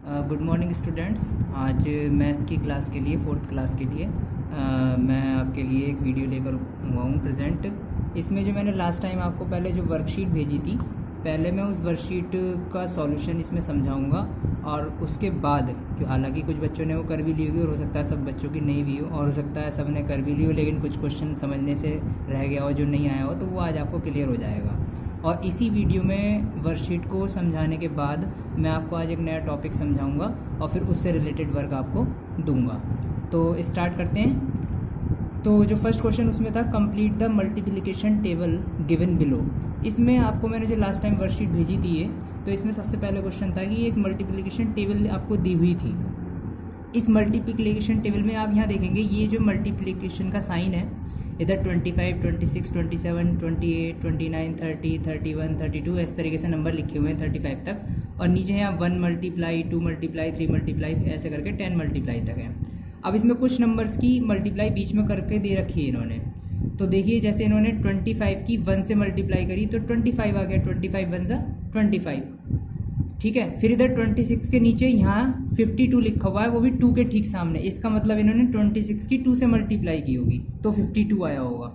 Good morning students. आज maths की class के लिए, फोर्थ क्लास के लिए मैं आपके लिए एक वीडियो लेकर हुआ हूँ प्रेजेंट। इसमें जो मैंने लास्ट टाइम आपको पहले जो वर्कशीट भेजी थी, पहले मैं उस वर्कशीट का सॉल्यूशन इसमें समझाऊंगा और उसके बाद, कि हालांकि कुछ बच्चों ने वो कर भी ली होगी और हो सकता है सब बच्चों की नहीं भी हो, और हो सकता है सब ने कर भी ली हो, लेकिन कुछ क्वेश्चन समझने से रह गया हो, जो नहीं आया हो, तो वो आज आपको क्लियर हो जाएगा। और इसी वीडियो में वर्कशीट को समझाने के बाद मैं आपको आज एक नया टॉपिक समझाऊंगा और फिर उससे रिलेटेड वर्क आपको दूंगा। तो स्टार्ट करते हैं। तो जो फर्स्ट क्वेश्चन उसमें था, complete the multiplication table given below. इसमें आपको मैंने जो लास्ट टाइम वर्कशीट भेजी थी तो इसमें सबसे पहले क्वेश्चन था कि एक मल्टीप्लिकेशन टेबल आपको दी हुई थी। इस मल्टीप्लिकेशन टेबल में आप यहाँ देखेंगे, ये जो मल्टीप्लिकेशन का साइन है, इधर 25, 26, 27, 28, 29, 30, 31, 32 इस तरीके से नंबर लिखे हुए हैं 35 तक, और नीचे यहाँ 1 मल्टीप्लाई, 2 मल्टीप्लाई, 3 मल्टीप्लाई, ऐसे करके 10 मल्टीप्लाई तक है। अब इसमें कुछ नंबर्स की मल्टीप्लाई बीच में करके दे रखी है इन्होंने। तो देखिए, जैसे इन्होंने 25 की 1 से मल्टीप्लाई करी तो 25 आ गया, 25 1 सा 25, ठीक है। फिर इधर 26 के नीचे यहाँ 52 लिखा हुआ है, वो भी 2 के ठीक सामने, इसका मतलब इन्होंने 26 की 2 से मल्टीप्लाई की होगी तो 52 आया होगा।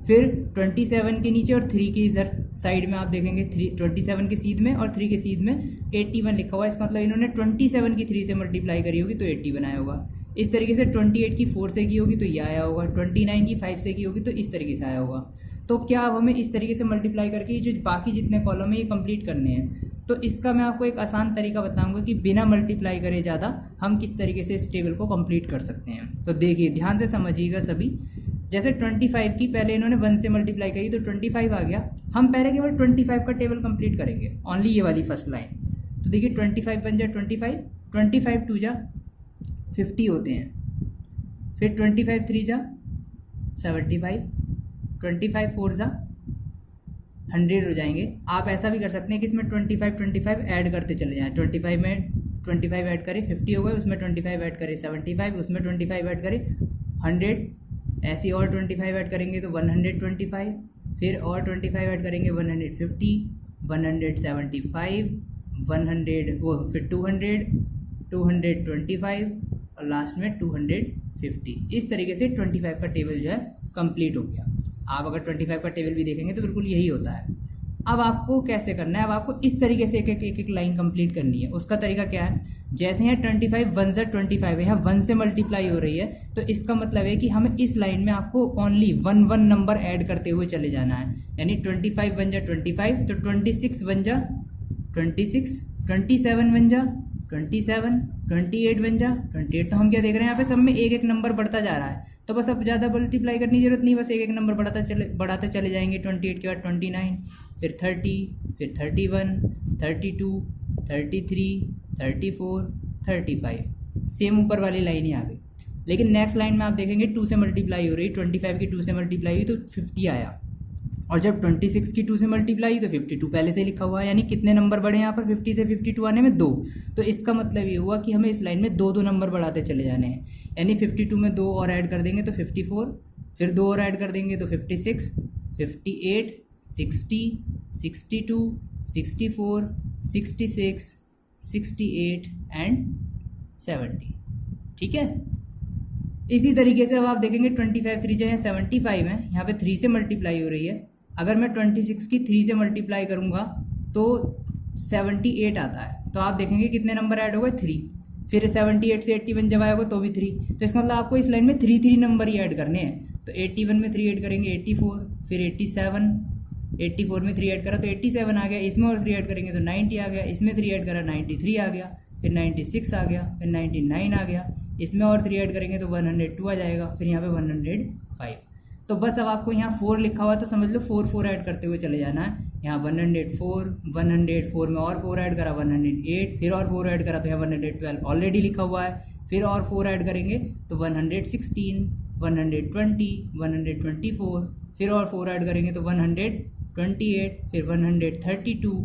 फिर 27 के नीचे और 3 के इधर साइड में आप देखेंगे, 27 के सीध में और 3 के सीध में 81 लिखा हुआ है, इसका मतलब इन्होंने 27 की 3 से मल्टीप्लाई करी होगी तो 81 आया होगा। इस तरीके से 28 की 4 से की होगी तो ये आया होगा, 29 की 5 से की होगी तो इस तरीके से आया होगा। तो क्या अब हमें इस तरीके से मल्टीप्लाई करके जो बाकी जितने कॉलम है ये कंप्लीट करने हैं। तो इसका मैं आपको एक आसान तरीका बताऊंगा कि बिना मल्टीप्लाई करे ज़्यादा हम किस तरीके से इस टेबल को कंप्लीट कर सकते हैं। तो देखिए, ध्यान से समझिएगा सभी। जैसे 25 की पहले इन्होंने 1 से मल्टीप्लाई करी तो 25 आ गया। हम पहले केवल 25 का टेबल कंप्लीट करेंगे, ओनली ये वाली फर्स्ट लाइन। तो देखिए, 25 1 जा 25, 25 2 जा 50 होते हैं। फिर 25 3 जा 75, 25 4 जा 100 हो जाएंगे। आप ऐसा भी कर सकते हैं कि इसमें 25 ऐड करते चले जाएं। 25 में 25 ऐड करें 50 हो गए, उसमें 25 ऐड करें 75, उसमें 25 ऐड करें 100, ऐसे और 25 ऐड करेंगे तो 125, फिर और 25 ऐड करेंगे 150, 175, 100 वो फिर 200, 225 और लास्ट में 250। इस तरीके से 25 का टेबल जो है कंप्लीट हो गया। आप अगर 25 का टेबल भी देखेंगे तो बिल्कुल यही होता है। अब आपको कैसे करना है, अब आपको इस तरीके से एक लाइन कंप्लीट करनी है। उसका तरीका क्या है, जैसे यहाँ 25 1 जा 25 है, यहाँ 1 से मल्टीप्लाई हो रही है, तो इसका मतलब है कि हमें इस लाइन में आपको ओनली 1 नंबर ऐड करते हुए चले जाना है। यानी 25 1 जा 25, तो 26 1 जा 26, 27 1 जा 27, 28 1 जा 28। तो हम क्या देख रहे हैं, यहाँ पे सब में एक एक नंबर बढ़ता जा रहा है। तो बस अब ज़्यादा मल्टीप्लाई करने की जरूरत नहीं, बस एक एक नंबर बढ़ाते चले जाएंगे। 28 के बाद 29, फिर 30, फिर 31, 32, 33, 34, 35। सेम ऊपर वाली लाइन ही आ गई। लेकिन नेक्स्ट लाइन में आप देखेंगे 2 से मल्टीप्लाई हो रही, 25 की 2 से मल्टीप्लाई हुई तो 50 आया, और जब 26 की 2 से मल्टीप्लाई हुई तो 52 पहले से लिखा हुआ है। यानी कितने नंबर बढ़े यहाँ पर 50 से 52 आने में 2। तो इसका मतलब ये हुआ कि हमें इस लाइन में 2 नंबर बढ़ाते चले जाने हैं। यानी 52 में 2 और ऐड कर देंगे तो 54, फिर 2 और ऐड कर देंगे तो 56, 58, 60, 62, 64, 66, 68 एंड 70। ठीक है। इसी तरीके से अब आप देखेंगे 25 3 जो है 75 है, यहाँ पे 3 से मल्टीप्लाई हो रही है। अगर मैं 26 की 3 से मल्टीप्लाई करूँगा तो 78 आता है। तो आप देखेंगे कितने नंबर ऐड हो गए 3, फिर 78 से 81 जब आएगा तो भी 3। तो इसका मतलब आपको इस लाइन में 3 नंबर ही ऐड करने हैं। तो 81 में 3 ऐड करेंगे 84, फिर 87, 84 में 3 ऐड करा तो 87 आ गया, इसमें और 3 ऐड करेंगे तो 90 आ गया, इसमें 3 ऐड करा 93 आ गया, फिर 96 आ गया, फिर 99 आ गया, इसमें और 3 ऐड करेंगे तो 102 आ जाएगा, फिर यहाँ पे 105। तो बस अब आपको यहाँ 4 लिखा हुआ तो समझ लो 4 ऐड करते हुए चले जाना है। यहाँ 104, 104 में और 4 ऐड करा 108, फिर और 4 ऐड करा तो यहाँ 112 ऑलरेडी लिखा हुआ है, फिर और 4 ऐड करेंगे तो 116, 120, 124, फिर और 4 ऐड करेंगे तो 128, फिर 132,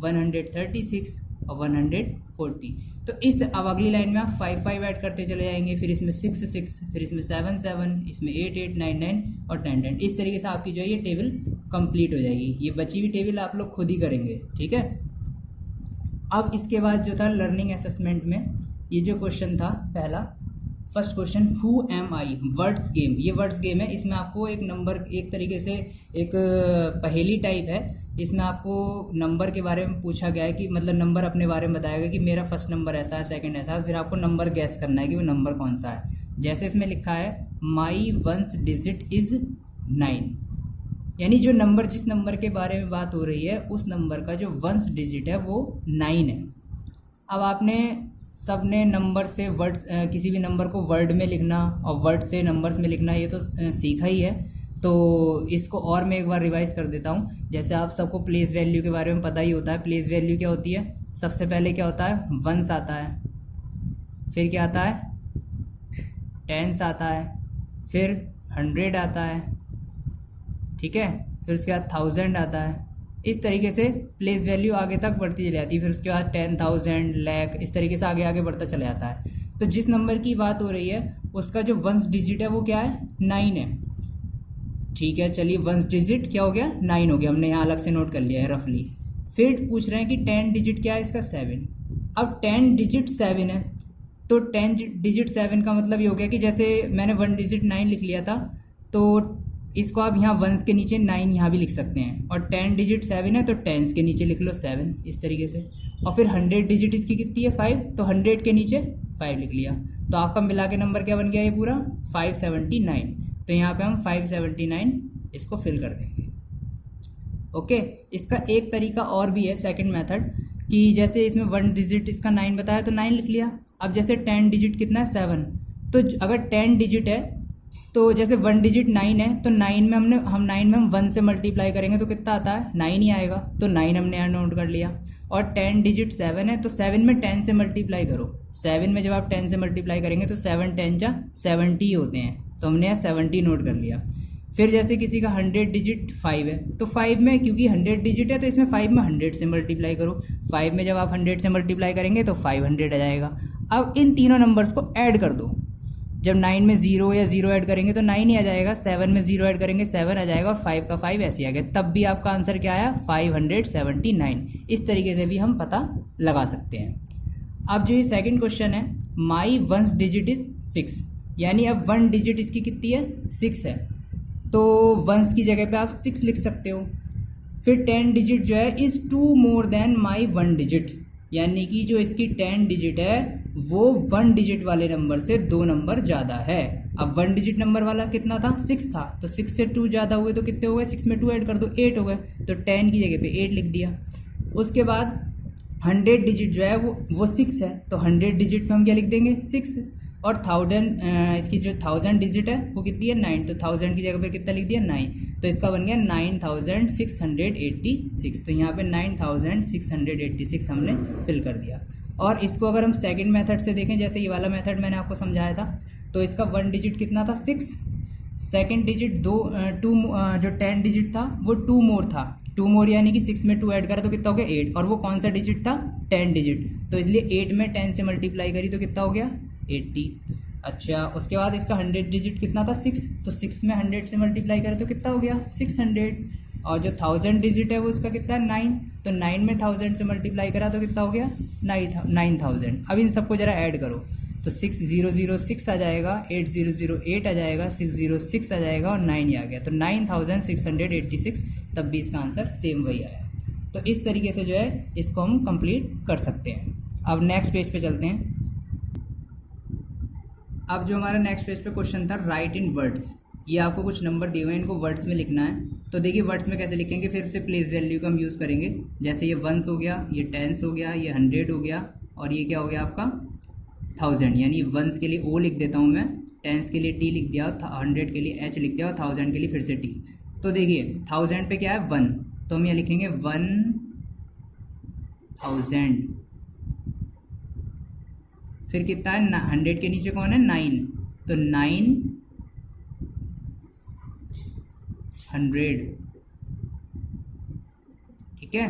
136 और 140। तो इस अब अगली लाइन में आप 5 ऐड करते चले जाएंगे, फिर इसमें 6, फिर इसमें 7, इसमें 8, 9 और 10। इस तरीके से आपकी जो है ये टेबल कंप्लीट हो जाएगी। ये बची हुई टेबल आप लोग खुद ही करेंगे, ठीक है। अब इसके बाद जो था लर्निंग असेसमेंट में ये जो क्वेश्चन था पहला, first question, who am I, words game. ये वर्ड्स गेम है, इसमें आपको एक नंबर, एक तरीके से एक पहेली टाइप है। इसमें आपको नंबर के बारे में पूछा गया है कि मतलब नंबर अपने बारे में बताया गया कि मेरा फर्स्ट नंबर ऐसा है, सेकंड ऐसा है, फिर आपको नंबर गैस करना है कि वो नंबर कौन सा है। जैसे इसमें लिखा है माई वंस डिजिट इज़ 9, यानी जो नंबर, जिस नंबर के बारे में बात हो रही है उस नंबर का जो वंस डिजिट है वो 9 है। अब आपने सबने नंबर से वर्ड्स, किसी भी नंबर को वर्ड में लिखना और वर्ड से नंबर्स में लिखना ये तो सीखा ही है। तो इसको और मैं एक बार रिवाइज कर देता हूँ। जैसे आप सबको प्लेस वैल्यू के बारे में पता ही होता है। प्लेस वैल्यू क्या होती है? सबसे पहले क्या होता है? वंस आता है, फिर क्या आता है? टेंस आता है, फिर 100 आता है, ठीक है, फिर उसके बाद 1000 आता है। इस तरीके से प्लेस वैल्यू आगे तक बढ़ती चली जाती है। फिर उसके बाद 10,000, लाख, इस तरीके से आगे आगे बढ़ता चला जाता है। तो जिस नंबर की बात हो रही है उसका जो वंस डिजिट है वो क्या है? 9 है। ठीक है, चलिए वंस डिजिट क्या हो गया? 9 हो गया। हमने यहाँ अलग से नोट कर लिया है रफली। फिर पूछ रहे हैं कि 10 डिजिट क्या है इसका? 7। अब 10 डिजिट 7 है, तो 10 डिजिट 7 का मतलब ये हो गया कि जैसे मैंने 1 डिजिट 9 लिख लिया था, तो इसको आप यहाँ वंस के नीचे 9 यहाँ भी लिख सकते हैं। और 10 डिजिट 7 है तो टेंस के नीचे लिख लो 7, इस तरीके से। और फिर 100 डिजिट इसकी कितनी है? 5, तो 100 के नीचे 5 लिख लिया। तो आपका मिला के नंबर क्या बन गया ये पूरा? 579। तो यहाँ पे हम 579 इसको फिल कर देंगे। ओके, इसका एक तरीका और भी है, सेकंड मेथड, कि जैसे इसमें 1 डिजिट इसका 9 बताया तो 9 लिख लिया। अब जैसे 10 डिजिट कितना है? 7। तो अगर 10 डिजिट है तो जैसे 1 डिजिट 9 है तो 9 में हम 1 से मल्टीप्लाई करेंगे तो कितना आता है? 9 ही आएगा। तो 9 हमने यहाँ नोट कर लिया। और 10 डिजिट 7 है तो 7 में 10 से मल्टीप्लाई करो। 7 में जब आप 10 से मल्टीप्लाई करेंगे तो 7 10 जा 70 होते हैं, तो हमने यहाँ 70 नोट कर लिया। फिर जैसे किसी का 100 डिजिट 5 है तो 5 में, क्योंकि 100 डिजिट है तो इसमें 5 में 100 से मल्टीप्लाई करो। 5 में जब आप 100 से मल्टीप्लाई करेंगे तो 500 आ जाएगा। अब इन तीनों नंबर्स को ऐड कर दो। जब 9 में 0 या 0 ऐड करेंगे तो 9 ही आ जाएगा, 7 में 0 ऐड करेंगे 7 आ जाएगा, और 5 का 5 ऐसे आ गया। तब भी आपका आंसर क्या आया? 579। इस तरीके से भी हम पता लगा सकते हैं। अब जो ये सेकंड क्वेश्चन है, माई वंस डिजिट इज 6, यानी अब 1 डिजिट इसकी कितनी है? 6 है, तो वंस की जगह पे आप 6 लिख सकते हो। फिर 10 डिजिट जो है is 2 more than my 1 digit, यानी कि जो इसकी 10 डिजिट है वो 1 डिजिट वाले नंबर से 2 नंबर ज़्यादा है। अब 1 डिजिट नंबर वाला कितना था? 6 था, तो 6 से 2 ज़्यादा हुए तो कितने हो गए? 6 में 2 ऐड कर दो, 8 हो गए। तो 10 की जगह पे 8 लिख दिया। उसके बाद 100 डिजिट जो है वो 6 है, तो 100 डिजिट पे हम क्या लिख देंगे? 6। और 1000, इसकी जो 1000 डिजिट है वो कितनी है? 9, तो 1000 की जगह पर कितना लिख दिया? 9। तो इसका बन गया 9686। तो यहाँ पे 9686 हमने फिल कर दिया। और इसको अगर हम सेकंड मेथड से देखें, जैसे ये वाला मेथड मैंने आपको समझाया था, तो इसका 1 डिजिट कितना था? 6। सेकंड डिजिट 2 जो 10 डिजिट था वो 2 मोर था। 2 मोर यानी कि 6 में 2 ऐड करा तो कितना हो गया? 8। और वो कौन सा डिजिट था? 10 डिजिट। तो इसलिए 8 में 10 से मल्टीप्लाई करी तो कितना हो गया? 80। अच्छा, उसके बाद इसका 100 डिजिट कितना था? 6। तो 6 में 100 से मल्टीप्लाई करें तो कितना हो गया? 600। और जो 1000 डिजिट है वो इसका कितना है? 9। तो 9 में 1000 से मल्टीप्लाई करा तो कितना हो गया? 9000। अब इन सबको ज़रा ऐड करो तो 6006 आ जाएगा, 8008 आ जाएगा, 606 आ जाएगा और 9 आ गया। तो 9686। तब भी इसका आंसर सेम वही आया। तो इस तरीके से जो है इसको हम कंप्लीट कर सकते हैं। अब नेक्स्ट पेज पे चलते हैं। अब जो हमारा नेक्स्ट पेज पे क्वेश्चन था, राइट इन वर्ड्स। ये आपको कुछ नंबर दिए हुए हैं, इनको वर्ड्स में लिखना है। तो देखिए वर्ड्स में कैसे लिखेंगे, फिर से प्लेस वैल्यू का हम यूज़ करेंगे। जैसे ये 1 हो गया, ये 10 हो गया, ये 100 हो गया, और ये क्या हो गया आपका 1000। यानी 1 के लिए O लिख देता हूँ मैं, 10 के लिए T लिख दिया, 100 के लिए H लिख दिया, और 1000 के लिए फिर से T। तो देखिए 1000 पे क्या है? 1, तो हम यहाँ लिखेंगे 1000। फिर कितना है? 100 के नीचे कौन है? 9, तो 900, ठीक है।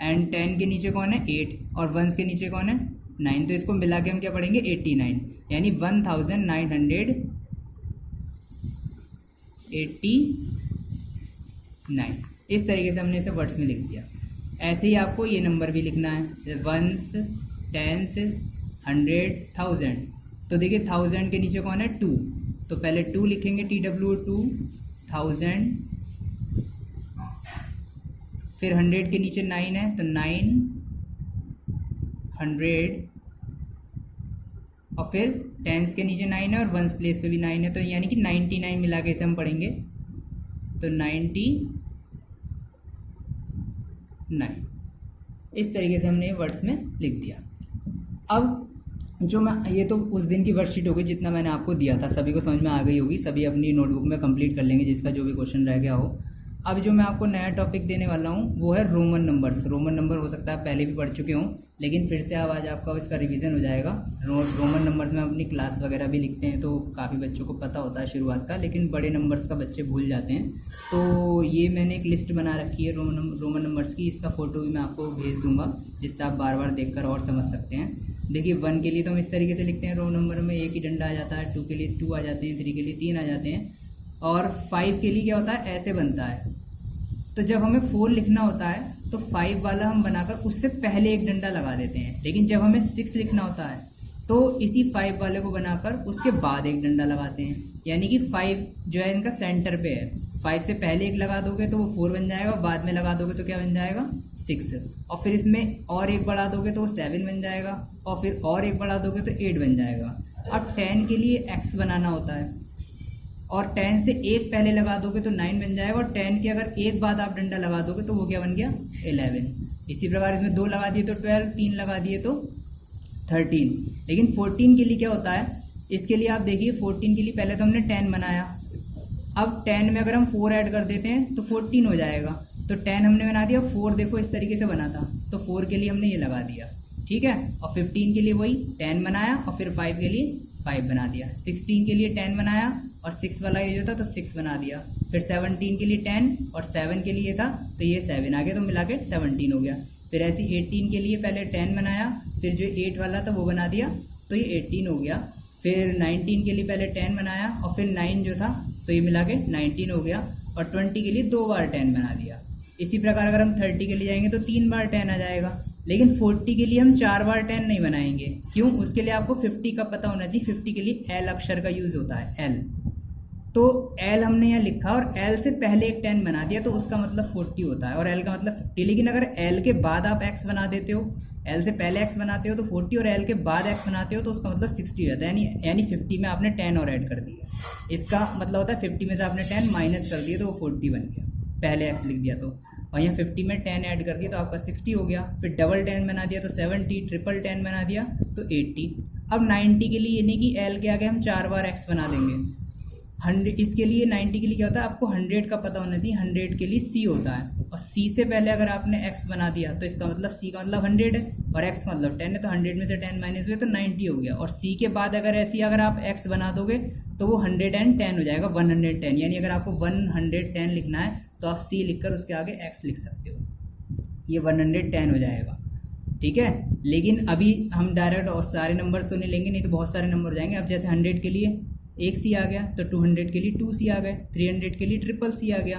एंड 10 के नीचे कौन है? 8, और 1 के नीचे कौन है? 9। तो इसको मिला के हम क्या पढ़ेंगे? 89, यानी 1989। इस तरीके से हमने इसे वर्ड्स में लिख दिया। ऐसे ही आपको ये नंबर भी लिखना है, वंस, टेंस, 100, 1000। तो देखिए 1000 के नीचे कौन है, 2, तो पहले 2 लिखेंगे, TW2, 1000। फिर 100 के नीचे 9 है तो 900, और फिर टेंस के नीचे 9 है और वंस प्लेस पे भी 9 है, तो यानी कि 99 मिला के इसे हम पढ़ेंगे, तो 99। इस तरीके से हमने वर्ड्स में लिख दिया। अब जो मैं, ये तो उस दिन की वर्कशीट हो गई जितना मैंने आपको दिया था, सभी को समझ में आ गई होगी, सभी अपनी नोटबुक में कंप्लीट कर लेंगे जिसका जो भी क्वेश्चन रह गया हो। अब जो मैं आपको नया टॉपिक देने वाला हूँ वो है रोमन नंबर्स। रोमन नंबर हो सकता है पहले भी पढ़ चुके हों, लेकिन फिर से अब आज आपका इसका रिवीजन हो जाएगा। रोमन नंबर्स में अपनी क्लास वगैरह भी लिखते हैं, तो काफ़ी बच्चों को पता होता है शुरुआत का, लेकिन बड़े नंबर्स का बच्चे भूल जाते हैं। तो ये मैंने एक लिस्ट बना रखी है रोमन नंबर्स की, इसका फ़ोटो भी मैं आपको भेज दूँगा, जिससे आप बार बार देख और समझ सकते हैं। देखिए 1 के लिए तो हम इस तरीके से लिखते हैं, रोमन नंबर में एक ही डंडा आ जाता है, 2 के लिए 2 आ जाते हैं, 3 के लिए 3 आ जाते हैं, और 5 के लिए क्या होता है, ऐसे बनता है। तो जब हमें 4 लिखना होता है तो 5 वाला हम बनाकर उससे पहले एक डंडा लगा देते हैं, लेकिन जब हमें 6 लिखना होता है तो इसी 5 वाले को बनाकर उसके बाद एक डंडा लगाते हैं, यानी कि 5 जो है इनका सेंटर पे है। 5 से पहले एक लगा दोगे तो वो 4 बन जाएगा, बाद में लगा दोगे तो क्या बन जाएगा, 6, और फिर इसमें और एक बढ़ा दोगे तो वो 7 बन जाएगा, और फिर और एक बढ़ा दोगे तो 8 बन जाएगा। अब 10 के लिए x बनाना होता है, और 10 से एक पहले लगा दोगे तो 9 बन जाएगा, और 10 के अगर एक बाद आप डंडा लगा दोगे तो वो क्या बन गया, 11। इसी प्रकार इसमें 2 लगा दिए तो 12, 3 लगा दिए तो 13। लेकिन 14 के लिए क्या होता है, इसके लिए आप देखिए 14 के लिए पहले तो हमने 10 बनाया, अब 10 में अगर हम 4 ऐड कर देते हैं तो 14 हो जाएगा। तो 10 हमने बना दिया, 4 देखो इस तरीके से बना था, तो 4 के लिए हमने ये लगा दिया, ठीक है। और 15 के लिए वही 10 बनाया और फिर 5 के लिए 5 बना दिया। 16 के लिए 10 बनाया और 6 वाला ये जो था तो 6 बना दिया। फिर 17 के लिए 10 और 7 के लिए था तो ये 7 आ गया, तो मिला के 17 हो गया। फिर ऐसे 18 के लिए पहले 10 बनाया, फिर जो 8 वाला था वो बना दिया तो ये 18 हो गया। फिर 19 के लिए पहले 10 बनाया और फिर 9 जो था तो ये मिला के 19 हो गया, और 20 के लिए 2 बार 10 बना दिया। इसी प्रकार अगर हम 30 के लिए जाएंगे तो 3 बार 10 आ जाएगा, लेकिन 40 के लिए हम 4 बार 10 नहीं बनाएंगे। क्यों? उसके लिए आपको 50 का पता होना चाहिए। 50 के लिए L अक्षर का यूज़ होता है, L। तो L हमने यहाँ लिखा और L से पहले एक 10 बना दिया तो उसका मतलब 40 होता है, और L का मतलब 50। लेकिन अगर L के बाद आप X बना देते हो, L से पहले X बनाते हो तो 40, और L के बाद X बनाते हो तो उसका मतलब 60 हो जाता है, यानी 50 में आपने 10 और ऐड कर दिया। इसका मतलब होता है 50 में से आपने 10 माइनस कर दिया तो वो 40 बन गया, पहले X लिख दिया तो। और यहाँ 50 में 10 ऐड कर दिया तो आपका 60 हो गया। फिर डबल 10 बना दिया तो 70, ट्रिपल 10 बना दिया तो 80। अब 90 के लिए यानी कि L के आगे हम 4 बार X बना देंगे। 100 इसके लिए 90 के लिए क्या होता है, आपको 100 का पता होना चाहिए। 100 के लिए C होता है, और C से पहले अगर आपने X बना दिया तो इसका मतलब C का मतलब 100 है और X का मतलब 10 है, तो 100 में से 10 माइनस हुए तो 90 हो गया। और C के बाद अगर अगर आप X बना दोगे तो वो 110 हो जाएगा, 110। यानी अगर आपको 110 लिखना है तो आप C लिखकर उसके आगे X लिख सकते हो, ये 110 हो जाएगा, ठीक है। लेकिन अभी हम डायरेक्ट और सारे नंबर्स तो नहीं लेंगे, नहीं तो बहुत सारे नंबर हो जाएंगे। अब जैसे 100 के लिए एक C आ गया तो 200 के लिए 2C आ गए, 300 के लिए ट्रिपल C आ गया।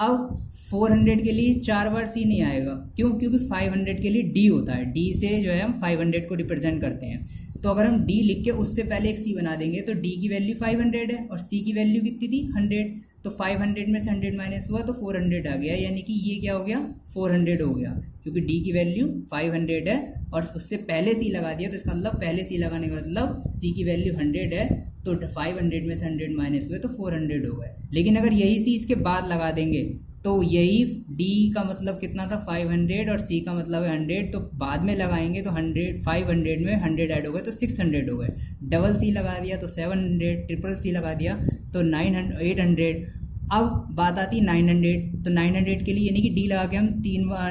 अब 400 के लिए 4 बार C नहीं आएगा, क्यों? क्योंकि 500 के लिए D होता है, D से जो है हम 500 को रिप्रेजेंट करते हैं। तो अगर हम D लिख के उससे पहले एक C बना देंगे तो D की वैल्यू 500 है और C की वैल्यू कितनी थी, 100। तो 500 में से 100 माइनस हुआ तो 400 आ गया, यानी कि ये क्या हो गया, 400 हो गया, क्योंकि D की वैल्यू 500 है और उससे पहले C लगा दिया तो इसका मतलब पहले C लगाने का मतलब C की वैल्यू 100 है, तो 500 में से 100 माइनस हुए तो 400 हो गए। लेकिन अगर यही C इसके बाद लगा देंगे तो यही D का मतलब कितना था, 500, और C का मतलब है 100, तो बाद में लगाएंगे तो 500 में 100 ऐड हो गए तो 600 हो गए। डबल C लगा दिया तो 700, ट्रिपल C लगा दिया तो 800। अब बात आती है 900, तो 900 के लिए यानी कि D लगा के हम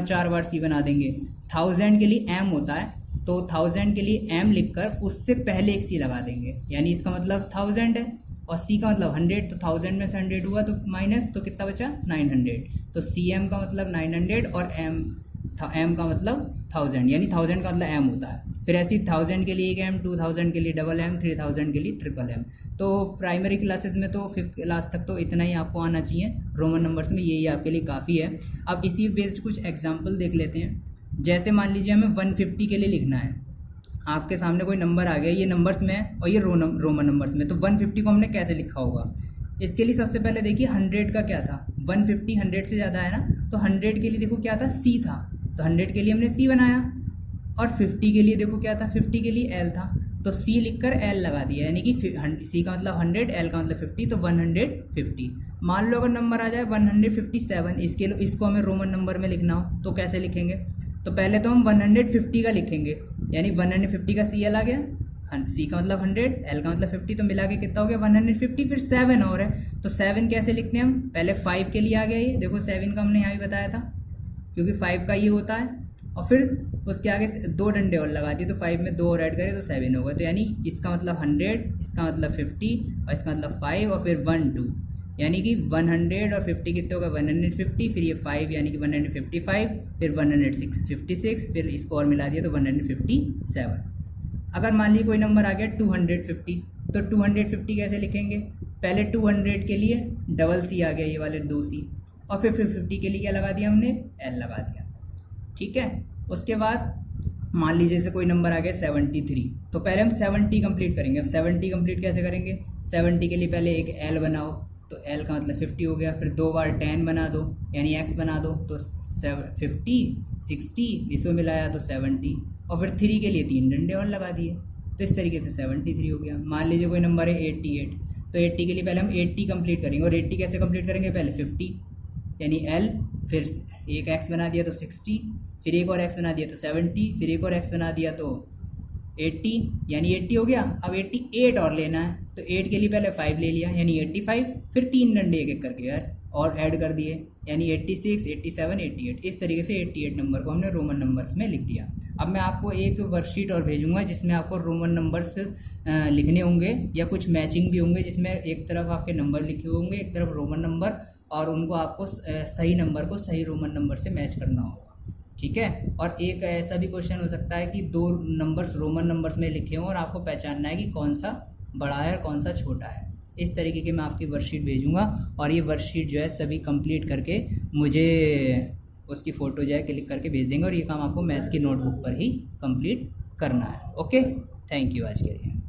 4 बार C बना देंगे। 1000 के लिए M होता है, तो 1000 के लिए M लिखकर उससे पहले एक C लगा देंगे, यानी इसका मतलब 1000 है और C का मतलब 100, तो 1000 में से 100 हुआ तो माइनस, तो कितना बचा, 900। तो CM का मतलब 900 और M का मतलब 1000, यानी 1000 का मतलब M होता है। फिर ऐसी 1000 के लिए एक M, 2000 के लिए डबल M, 3000 के लिए ट्रिपल M। तो प्राइमरी क्लासेस में तो 5th क्लास तक तो इतना ही आपको आना चाहिए रोमन नंबर्स में, यही आपके लिए काफ़ी है। अब इसी बेस्ड कुछ एग्जाम्पल देख लेते हैं। जैसे मान लीजिए हमें 150 के लिए लिखना है, आपके सामने कोई नंबर आ गया, ये नंबर्स में है और ये रोमन नंबर्स में, तो 150 को हमने कैसे लिखा होगा। इसके लिए सबसे पहले देखिए 100 का क्या था, 150 100 से ज़्यादा है ना, तो 100 के लिए देखो क्या था, C था, तो 100 के लिए हमने C बनाया। और 50 के लिए देखो क्या था, 50 के लिए L था, तो C लिखकर L लगा दिया, यानी कि C का मतलब 100, L का मतलब 50, तो 150। मान लो अगर नंबर आ जाए 157, इसको हमें रोमन नंबर में लिखना हो तो कैसे लिखेंगे। तो पहले तो हम 150 का लिखेंगे, यानी 150 का CL आ गया, C का मतलब 100, L का मतलब 50, तो मिला के कितना हो गया 150। फिर 7 और है, तो 7 कैसे लिखते हैं हम, पहले 5 के लिए आ गया, ये देखो 7 का हमने यहाँ भी बताया था, क्योंकि 5 का ये होता है, और फिर उसके आगे 2 डंडे और लगा दिए, तो 5 में 2 और ऐड करें तो 7 होगा। तो यानी इसका मतलब 100, इसका मतलब 50 और इसका मतलब 5 और फिर 1 2, यानी कि 100 और 50 कितने होगा 150, फिर ये 5 यानी कि 155, फिर 156, फिर इसको और मिला दिया तो 157। अगर मान लीजिए कोई नंबर आ गया 250, तो 250 कैसे लिखेंगे, पहले 200 के लिए डबल C आ गया, ये वाले 2C, और फिर 50 के लिए क्या लगा दिया हमने, L लगा दिया, ठीक है। उसके बाद मान लीजिए जैसे कोई नंबर आ गया 73, तो पहले हम 70 कंप्लीट करेंगे। अब 70 कंप्लीट कैसे करेंगे, 70 के लिए पहले एक L बनाओ, तो L का मतलब 50 हो गया, फिर 2 बार 10 बना दो यानी X बना दो, तो 50 60 इसको मिलाया तो 70, और फिर 3 के लिए 3 डंडे और लगा दिए, तो इस तरीके से 73 हो गया। मान लीजिए कोई नंबर है 88, तो 80 के लिए पहले हम 80 कंप्लीट करेंगे, और 80 कैसे कंप्लीट करेंगे, पहले 50 यानी L, फिर एक X बना दिया तो 60, फिर एक और X बना दिया तो 70, फिर एक और X बना दिया तो 80, यानी 80 हो गया। अब 88 और लेना है, तो 8 के लिए पहले 5 ले लिया यानी 85, फिर 3 डंडे एक एक करके यार और ऐड कर दिए, यानी 86 87 88। इस तरीके से 88 नंबर को हमने रोमन नंबर्स में लिख दिया। अब मैं आपको एक वर्कशीट और भेजूंगा जिसमें आपको रोमन नंबर्स लिखने होंगे, या कुछ मैचिंग भी होंगे, जिसमें एक तरफ आपके नंबर लिखे होंगे, एक तरफ रोमन नंबर, और उनको आपको सही नंबर को सही रोमन नंबर से मैच करना होगा, ठीक है। और एक ऐसा भी क्वेश्चन हो सकता है कि 2 नंबर्स रोमन नंबर्स में लिखे हों और आपको पहचानना है कि कौन सा बड़ा है और कौन सा छोटा है। इस तरीके के मैं आपकी वर्कशीट भेजूंगा, और ये वर्कशीट जो है सभी कंप्लीट करके मुझे उसकी फ़ोटो जो है क्लिक करके भेज देंगे, और ये काम आपको मैथ्स की नोटबुक पर ही कंप्लीट करना है। ओके, थैंक यू आज के लिए।